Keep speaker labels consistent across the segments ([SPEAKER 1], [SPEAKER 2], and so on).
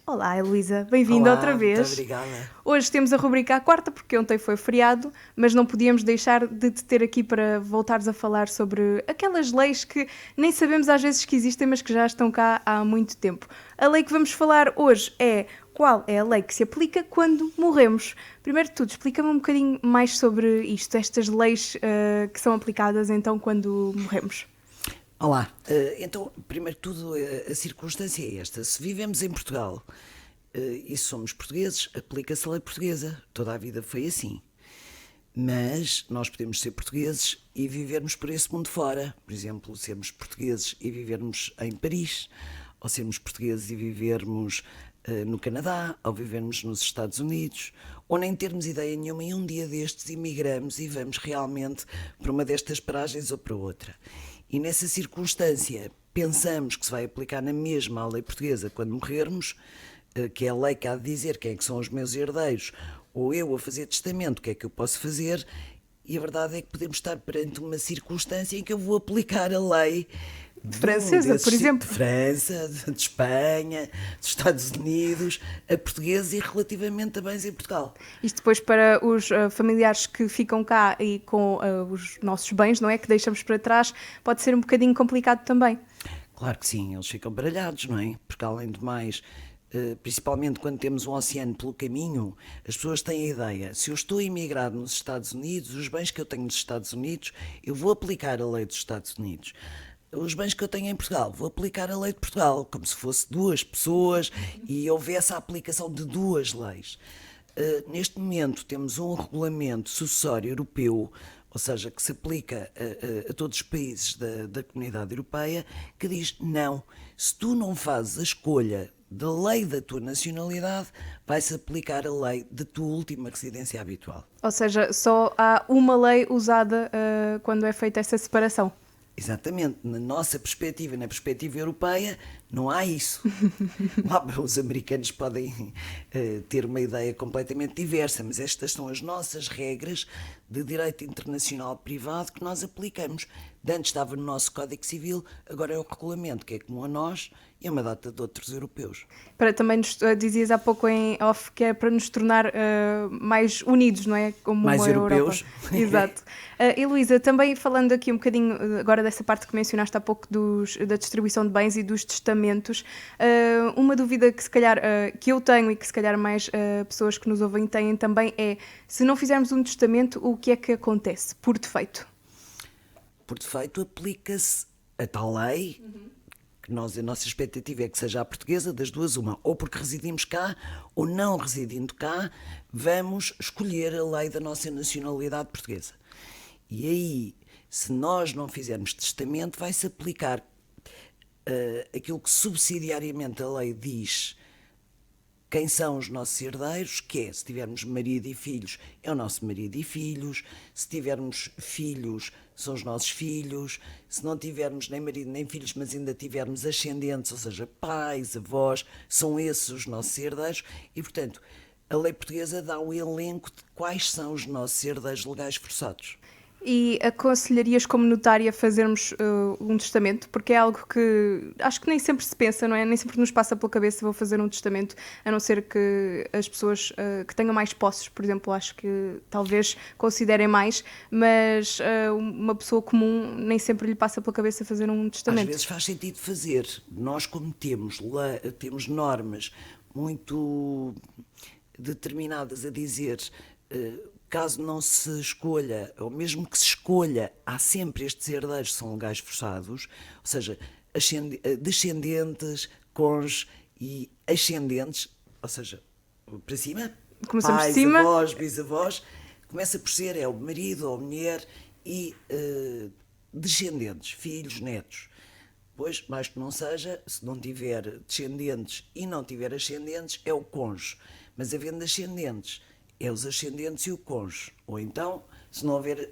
[SPEAKER 1] Olá, Heloísa, bem-vinda outra
[SPEAKER 2] Olá, muito
[SPEAKER 1] vez.
[SPEAKER 2] obrigada.
[SPEAKER 1] Hoje temos a rubrica à quarta, porque ontem foi feriado, mas não podíamos deixar de te ter aqui para voltares a falar sobre aquelas leis que nem sabemos às vezes que existem, mas que já estão cá há muito tempo. A lei que vamos falar hoje é qual é a lei que se aplica quando morremos. Primeiro de tudo, explica-me um bocadinho mais sobre isto, estas leis que são aplicadas então quando morremos.
[SPEAKER 2] Olá, então, primeiro de tudo, a circunstância é esta. Se vivemos em Portugal e somos portugueses, aplica-se a lei portuguesa. Toda a vida foi assim. Mas nós podemos ser portugueses e vivermos por esse mundo fora. Por exemplo, sermos portugueses e vivermos em Paris, ou sermos portugueses e vivermos no Canadá, ou vivermos nos Estados Unidos, ou nem termos ideia nenhuma e um dia destes emigramos e vamos realmente para uma destas paragens ou para outra. E nessa circunstância pensamos que se vai aplicar na mesma a lei portuguesa quando morrermos, que é a lei que há de dizer quem é que são os meus herdeiros, ou eu a fazer testamento, o que é que eu posso fazer, e a verdade é que podemos estar perante uma circunstância em que eu vou aplicar a lei
[SPEAKER 1] Francesa, por
[SPEAKER 2] de
[SPEAKER 1] exemplo.
[SPEAKER 2] França, de Espanha, dos Estados Unidos, a portugueses e relativamente a bens em Portugal.
[SPEAKER 1] Isto depois para os familiares que ficam cá e com os nossos bens, não é? Que deixamos para trás, pode ser um bocadinho complicado também.
[SPEAKER 2] Claro que sim, eles ficam baralhados, não é? Porque além de mais, principalmente quando temos um oceano pelo caminho, as pessoas têm a ideia, se eu estou imigrado nos Estados Unidos, os bens que eu tenho nos Estados Unidos, eu vou aplicar a lei dos Estados Unidos. Os bens que eu tenho em Portugal, vou aplicar a lei de Portugal, como se fosse duas pessoas e houvesse a aplicação de duas leis. Neste momento temos um regulamento sucessório europeu, ou seja, que se aplica a todos os países da Comunidade Europeia, que diz não, se tu não fazes a escolha da lei da tua nacionalidade, vai-se aplicar a lei da tua última residência habitual.
[SPEAKER 1] Ou seja, só há uma lei usada quando é feita essa separação.
[SPEAKER 2] Exatamente, na nossa perspectiva, na perspectiva europeia, não há isso. Lá, os americanos podem ter uma ideia completamente diversa, mas estas são as nossas regras de direito internacional privado que nós aplicamos. De antes estava no nosso Código Civil, agora é o regulamento, que é comum a nós e a uma data de outros europeus.
[SPEAKER 1] Para também nos, dizias há pouco em off que é para nos tornar mais unidos, não é? Como
[SPEAKER 2] Mais
[SPEAKER 1] uma Europa.
[SPEAKER 2] europeus.
[SPEAKER 1] Exato. Heloísa, também falando aqui um bocadinho agora dessa parte que mencionaste há pouco da distribuição de bens e dos testamentos, uma dúvida que se calhar que eu tenho e que se calhar mais pessoas que nos ouvem têm também é, se não fizermos um testamento, o que é que acontece por defeito?
[SPEAKER 2] Por defeito, aplica-se a tal lei, que a nossa expectativa é que seja a portuguesa, das duas uma, ou porque residimos cá, ou não residindo cá, vamos escolher a lei da nossa nacionalidade portuguesa. E aí, se nós não fizermos testamento, vai-se aplicar aquilo que subsidiariamente a lei diz quem são os nossos herdeiros, que é, se tivermos marido e filhos, é o nosso marido e filhos, se tivermos filhos, são os nossos filhos, se não tivermos nem marido nem filhos, mas ainda tivermos ascendentes, ou seja, pais, avós, são esses os nossos herdeiros, e, portanto, a lei portuguesa dá um elenco de quais são os nossos herdeiros legais forçados.
[SPEAKER 1] E aconselharias como notária fazermos um testamento? Porque é algo que acho que nem sempre se pensa, não é? Nem sempre nos passa pela cabeça vou fazer um testamento, a não ser que as pessoas que tenham mais posses, por exemplo, acho que talvez considerem mais, mas uma pessoa comum nem sempre lhe passa pela cabeça fazer um testamento.
[SPEAKER 2] Às vezes faz sentido fazer. Nós, como temos normas muito determinadas a dizer caso não se escolha, ou mesmo que se escolha, há sempre estes herdeiros que são legais forçados, ou seja, descendentes, cônjuges e ascendentes, ou seja, para cima,
[SPEAKER 1] Começamos de
[SPEAKER 2] pais,
[SPEAKER 1] cima.
[SPEAKER 2] avós, bisavós, começa por ser o marido ou a mulher e descendentes, filhos, netos. Pois, mais que não seja, se não tiver descendentes e não tiver ascendentes, é o cônjuge. Mas havendo ascendentes, é os ascendentes e o cônjuge. Ou então, se não houver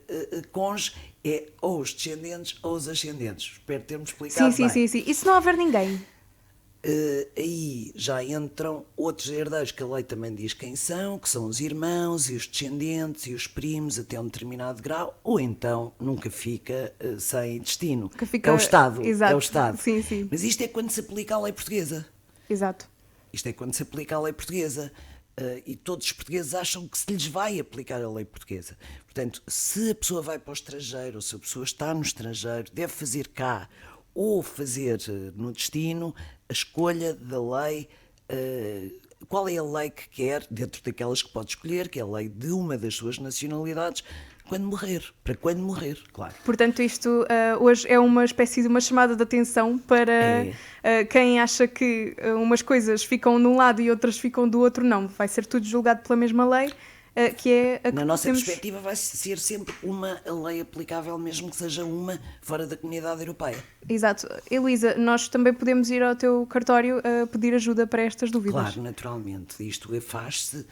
[SPEAKER 2] cônjuge, é ou os descendentes ou os ascendentes. Espero ter-me explicado bem.
[SPEAKER 1] Sim. E se não houver ninguém?
[SPEAKER 2] Aí já entram outros herdeiros que a lei também diz quem são, que são os irmãos e os descendentes e os primos até um determinado grau, ou então nunca fica sem destino.
[SPEAKER 1] Que fica...
[SPEAKER 2] É o Estado.
[SPEAKER 1] Exato.
[SPEAKER 2] É o Estado.
[SPEAKER 1] Sim.
[SPEAKER 2] Mas isto é quando se aplica a lei portuguesa.
[SPEAKER 1] Exato.
[SPEAKER 2] Isto é quando se aplica a lei portuguesa. E todos os portugueses acham que se lhes vai aplicar a lei portuguesa. Portanto, se a pessoa vai para o estrangeiro, ou se a pessoa está no estrangeiro, deve fazer cá ou fazer no destino a escolha da lei. Qual é a lei que quer, dentro daquelas que pode escolher, que é a lei de uma das suas nacionalidades, quando morrer, para quando morrer, claro.
[SPEAKER 1] Portanto, isto hoje é uma espécie de uma chamada de atenção para quem acha que umas coisas ficam num lado e outras ficam do outro. Não, vai ser tudo julgado pela mesma lei, que é a que
[SPEAKER 2] Na nossa perspectiva vai ser sempre uma lei aplicável, mesmo que seja uma fora da Comunidade Europeia.
[SPEAKER 1] Exato. Heloísa, nós também podemos ir ao teu cartório pedir ajuda para estas dúvidas.
[SPEAKER 2] Claro, naturalmente. Isto faz-se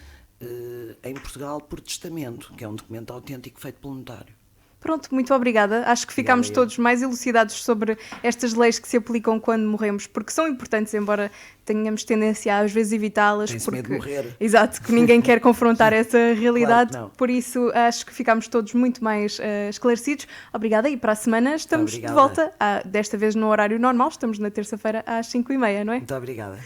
[SPEAKER 2] em Portugal por testamento, que é um documento autêntico feito pelo notário.
[SPEAKER 1] Pronto, muito obrigada. Acho que ficámos todos mais elucidados sobre estas leis que se aplicam quando morremos, porque são importantes, embora tenhamos tendência a, às vezes, evitá-las.
[SPEAKER 2] Tem-se
[SPEAKER 1] porque...
[SPEAKER 2] medo de morrer.
[SPEAKER 1] Exato, que ninguém quer confrontar essa realidade.
[SPEAKER 2] Claro que não.
[SPEAKER 1] Por isso, acho que ficámos todos muito mais esclarecidos. Obrigada, e para a semana estamos de
[SPEAKER 2] Obrigada.
[SPEAKER 1] volta, desta vez no horário normal, estamos na terça-feira às 5h30, não é?
[SPEAKER 2] Muito obrigada.